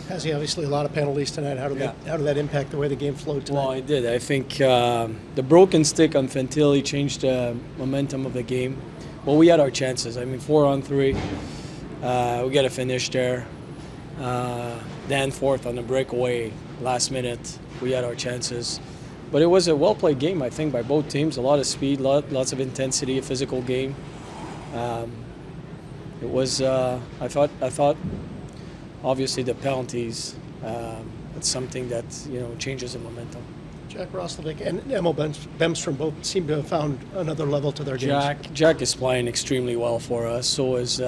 Has he obviously a lot of penalties tonight? How did that impact the way the game flowed tonight? Well, it did. I think the broken stick on Fantilli changed the momentum of the game. Well, we had our chances. I mean, 4-on-3. We got to finish there. Danforth on the breakaway last minute. We had our chances. But it was a well-played game, I think, by both teams. A lot of speed, lots of intensity, a physical game. It was, I thought, obviously the penalties, it's something that, changes the momentum. Jack Roslovic and Emil Bemstrom both seem to have found another level to their games. Jack is playing extremely well for us. So is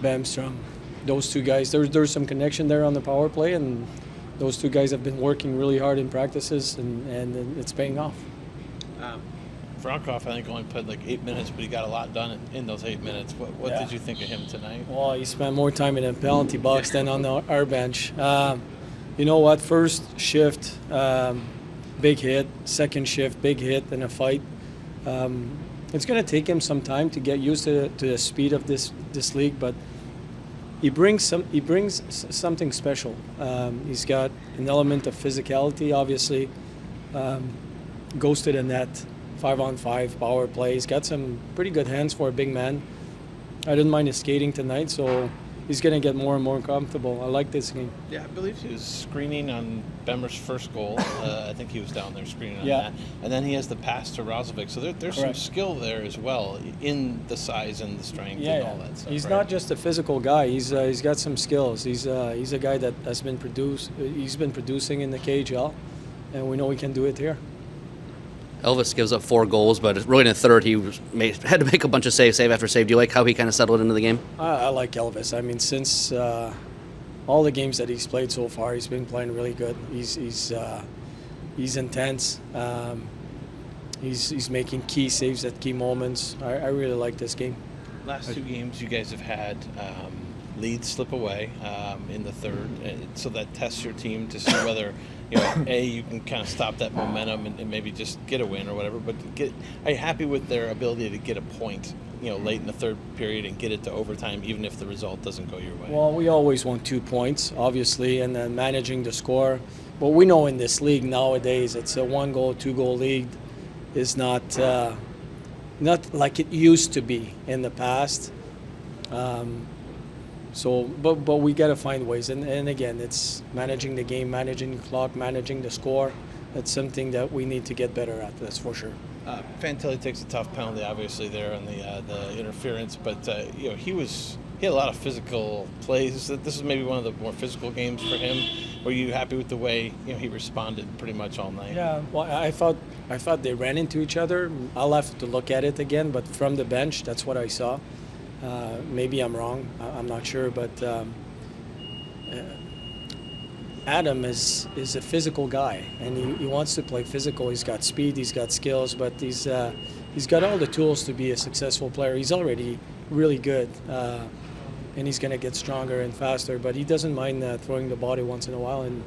Bemstrom. Those two guys, there's some connection there on the power play, and those two guys have been working really hard in practices, and it's paying off. Frankov, I think, only played like 8 minutes, but he got a lot done in those 8 minutes. What did you think of him tonight? Well, he spent more time in the penalty box than on our bench. You know what? First shift, big hit. Second shift, big hit in a fight. It's going to take him some time to get used to the speed of this league, but he brings something special. He's got an element of physicality, obviously. Goes to the net. 5-on-5 power play. He's got some pretty good hands for a big man. I didn't mind his skating tonight, so he's going to get more and more comfortable. I like this game. Yeah, I believe he was screening on Bemmer's first goal. I think he was down there screening on that. And then he has the pass to Rozovic. So there's some skill there as well in the size and the strength and all that stuff. He's not just a physical guy. He's got some skills. He's a guy that has been he's been producing in the KHL, and we know he can do it here. Elvis gives up 4 goals, but really in the third he had to make a bunch of save after save. Do you like how he kind of settled into the game? I like Elvis. I mean, since all the games that he's played so far, he's been playing really good. He's intense. He's making key saves at key moments. I really like this game. Last 2 games you guys have had leads slip away in the third, so that tests your team to see whether you can kind of stop that momentum and maybe just get a win or whatever. But are you happy with their ability to get a point, late in the third period and get it to overtime, even if the result doesn't go your way? Well, we always want 2 points, obviously, and then managing the score. But we know in this league nowadays, it's a 1-goal, 2-goal league is not like it used to be in the past. But we got to find ways, and again, it's managing the game, managing the clock, managing the score. That's something that we need to get better at. That's for sure. Fantilli takes a tough penalty, obviously, there on the interference, but he had a lot of physical plays. This is maybe one of the more physical games for him. Were you happy with the way he responded pretty much all night? Yeah, well, I thought they ran into each other. I'll have to look at it again, but from the bench, that's what I saw. Maybe I'm wrong. I'm not sure, but Adam is a physical guy, and he wants to play physical. He's got speed, he's got skills, but he's got all the tools to be a successful player. He's already really good, and he's going to get stronger and faster. But he doesn't mind throwing the body once in a while, and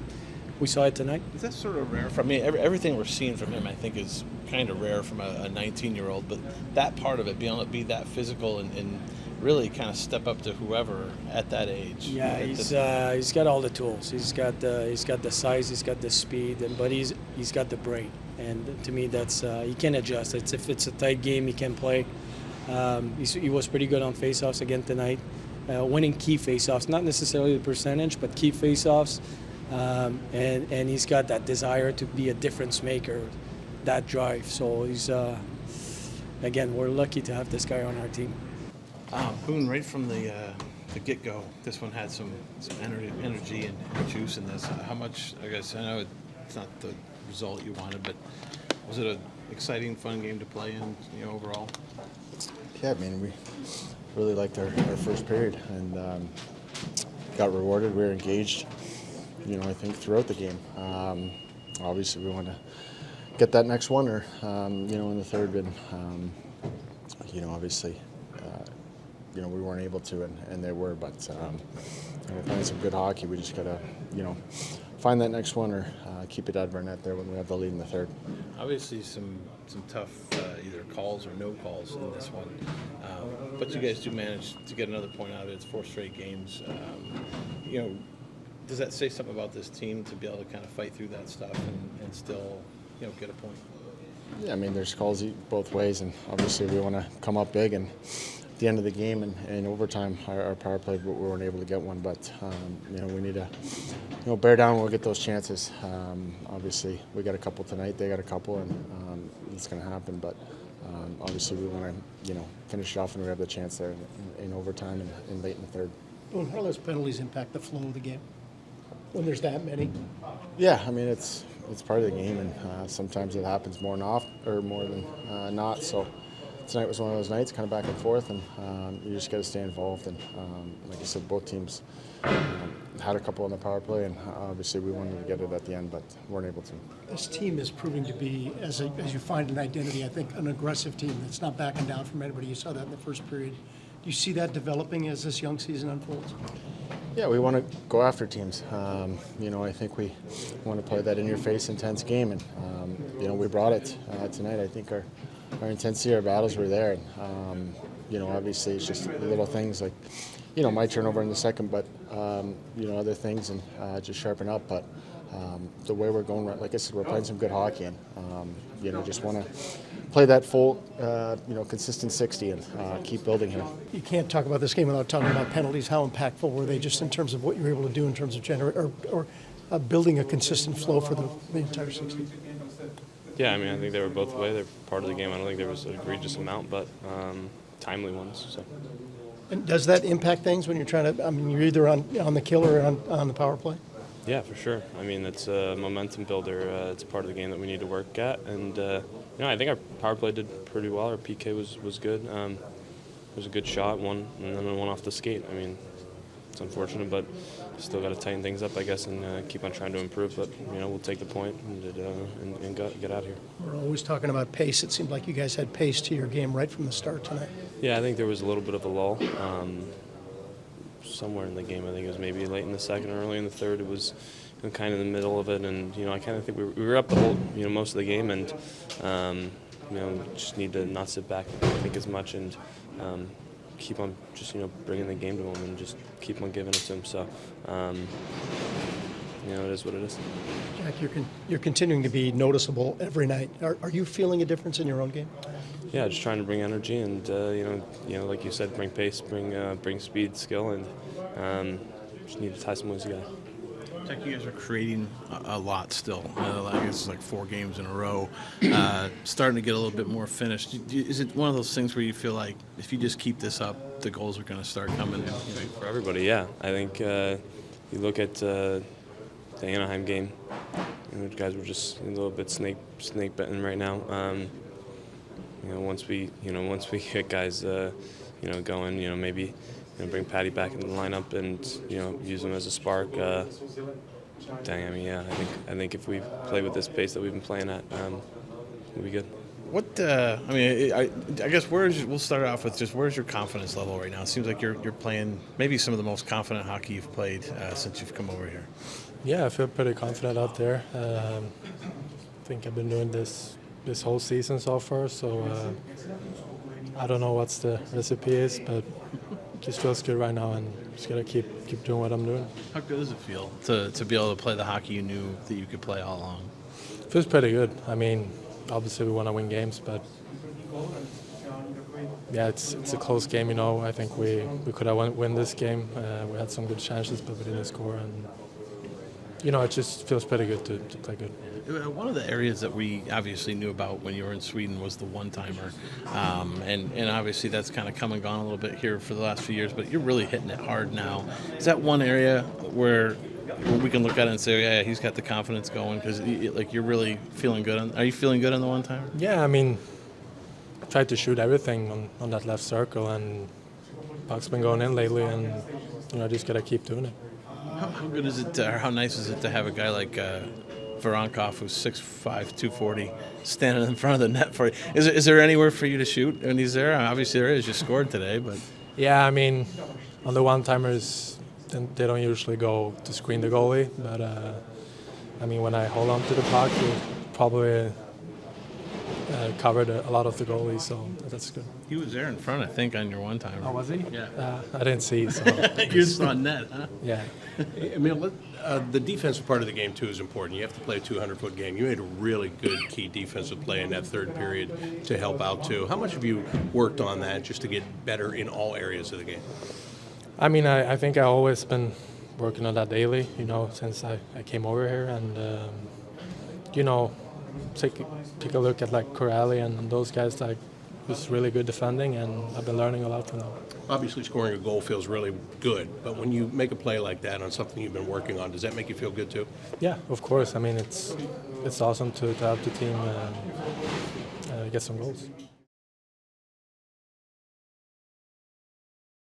we saw it tonight. Is that sort of rare for me? Everything we're seeing from him, I think, is kind of rare from a 19-year-old. But that part of it, being able to be that physical and really kind of step up to whoever at that age. Yeah, he's got all the tools. He's got the size, he's got the speed, but he's got the brain. And to me, that's he can adjust. If it's a tight game, he can play. He was pretty good on faceoffs again tonight, winning key faceoffs, not necessarily the percentage, but key faceoffs. And he's got that desire to be a difference maker, that drive. So he's again, we're lucky to have this guy on our team. Boone, right from the get-go, this one had some energy and juice in this. How much? I guess I know it's not the result you wanted, but was it an exciting, fun game to play in? Overall. Yeah, I mean, we really liked our first period and got rewarded. We were engaged. I think throughout the game. Obviously, we want to get that next one, or in the third. And obviously. We weren't able to, and they were, but we're playing some good hockey. We just got to, find that next one or keep it out of our net there when we have the lead in the third. Obviously, some tough either calls or no calls in this one, but you guys do manage to get another point out of it. It's 4 straight games. does that say something about this team to be able to kind of fight through that stuff and still, get a point? Yeah, I mean, there's calls both ways, and obviously we want to come up big. And at the end of the game and in overtime, our power play, we weren't able to get one. But we need to, bear down when we get those chances. Obviously, we got a couple tonight. They got a couple, and it's going to happen. But obviously, we want to, finish it off when we have the chance there in overtime and late in the third. Boone, how do those penalties impact the flow of the game when there's that many? Yeah, I mean it's part of the game, and sometimes it happens more than not. So tonight was one of those nights, kind of back and forth, and you just got to stay involved. And like I said, both teams had a couple on the power play, and obviously we wanted to get it at the end, but weren't able to. This team is proving to be, as you find an identity, I think, an aggressive team that's not backing down from anybody. You saw that in the first period. Do you see that developing as this young season unfolds? Yeah, we want to go after teams. I think we want to play that in-your-face, intense game, and we brought it tonight. I think our intensity, our battles were there. And, obviously it's just little things like, my turnover in the second, but other things, and just sharpen up. But the way we're going, like I said, we're playing some good hockey, and just want to play that full, consistent 60 and keep building here. You can't talk about this game without talking about penalties. How impactful were they, just in terms of what you were able to do in terms of building a consistent flow for the entire 60? Yeah, I mean, I think they were both away. They're part of the game. I don't think there was an egregious amount, but timely ones. So. And does that impact things when you're trying to? I mean, you're either on the kill or on the power play. Yeah, for sure. I mean, it's a momentum builder. It's a part of the game that we need to work at, and I think our power play did pretty well. Our PK was good. It was a good shot, one, and then one off the skate. I mean, it's unfortunate, but still got to tighten things up, I guess, and keep on trying to improve. But we'll take the point and get out of here. We're always talking about pace. It seemed like you guys had pace to your game right from the start tonight. Yeah, I think there was a little bit of a lull. Somewhere in the game, I think it was maybe late in the second or early in the third. It was kind of in the middle of it, and I kind of think we were up the whole most of the game, and just need to not sit back and think as much, and keep on just bringing the game to them and just keep on giving it to them. So it is what it is. Jack, you're continuing to be noticeable every night. Are you feeling a difference in your own game? Yeah, just trying to bring energy and like you said, bring pace, bring speed, skill, and just need to tie some wins together. Jack, you guys are creating a lot still. I guess it's like 4 games in a row. Starting to get a little bit more finished. Is it one of those things where you feel like if you just keep this up, the goals are going to start coming? For everybody, yeah. I think you look at the Anaheim game. Guys were just a little bit snake betting right now. Once we get guys, going, maybe bring Patty back in the lineup and use him as a spark. I think if we play with this pace that we've been playing at, we'll be good. What I guess we'll start off with just where's your confidence level right now? It seems like you're playing maybe some of the most confident hockey you've played since you've come over here. Yeah, I feel pretty confident out there. I think I've been doing this whole season so far, so I don't know what's the recipe is, but just feels good right now, and just gotta keep doing what I'm doing. How good does it feel to be able to play the hockey you knew that you could play all along? Feels pretty good. I mean, obviously we want to win games, but yeah, it's a close game. I think we could have win this game. We had some good chances, but we didn't score, and it just feels pretty good to play good. One of the areas that we obviously knew about when you were in Sweden was the one-timer, and obviously that's kind of come and gone a little bit here for the last few years, but you're really hitting it hard now. Is that one area where we can look at it and say, yeah, he's got the confidence going, because you're really feeling good? Are you feeling good on the one-timer? Yeah, I mean, I tried to shoot everything on that left circle, and puck's been going in lately, and I just got to keep doing it. How good is it, or how nice is it to have a guy like Voronkov, who's 6'5", 240, standing in front of the net for you? Is there anywhere for you to shoot when he's there? Obviously there is. You scored today, but yeah, I mean, on the one-timers, they don't usually go to screen the goalie, but I mean, when I hold on to the puck, it probably covered a lot of the goalie, so that's good. He was there in front, I think, on your one-timer. Oh, was he? Yeah. I didn't see, so. You saw net, huh? Yeah. Emil, The defensive part of the game, too, is important. You have to play a 200-foot game. You made a really good key defensive play in that third period to help out, too. How much have you worked on that just to get better in all areas of the game? I mean, I think I've always been working on that daily, since I came over here. And, take a look at, like, Corrali and those guys, like, who's really good defending, and I've been learning a lot from them. Obviously, scoring a goal feels really good, but when you make a play like that on something you've been working on, does that make you feel good, too? Yeah, of course. I mean, it's awesome to help the team get some goals.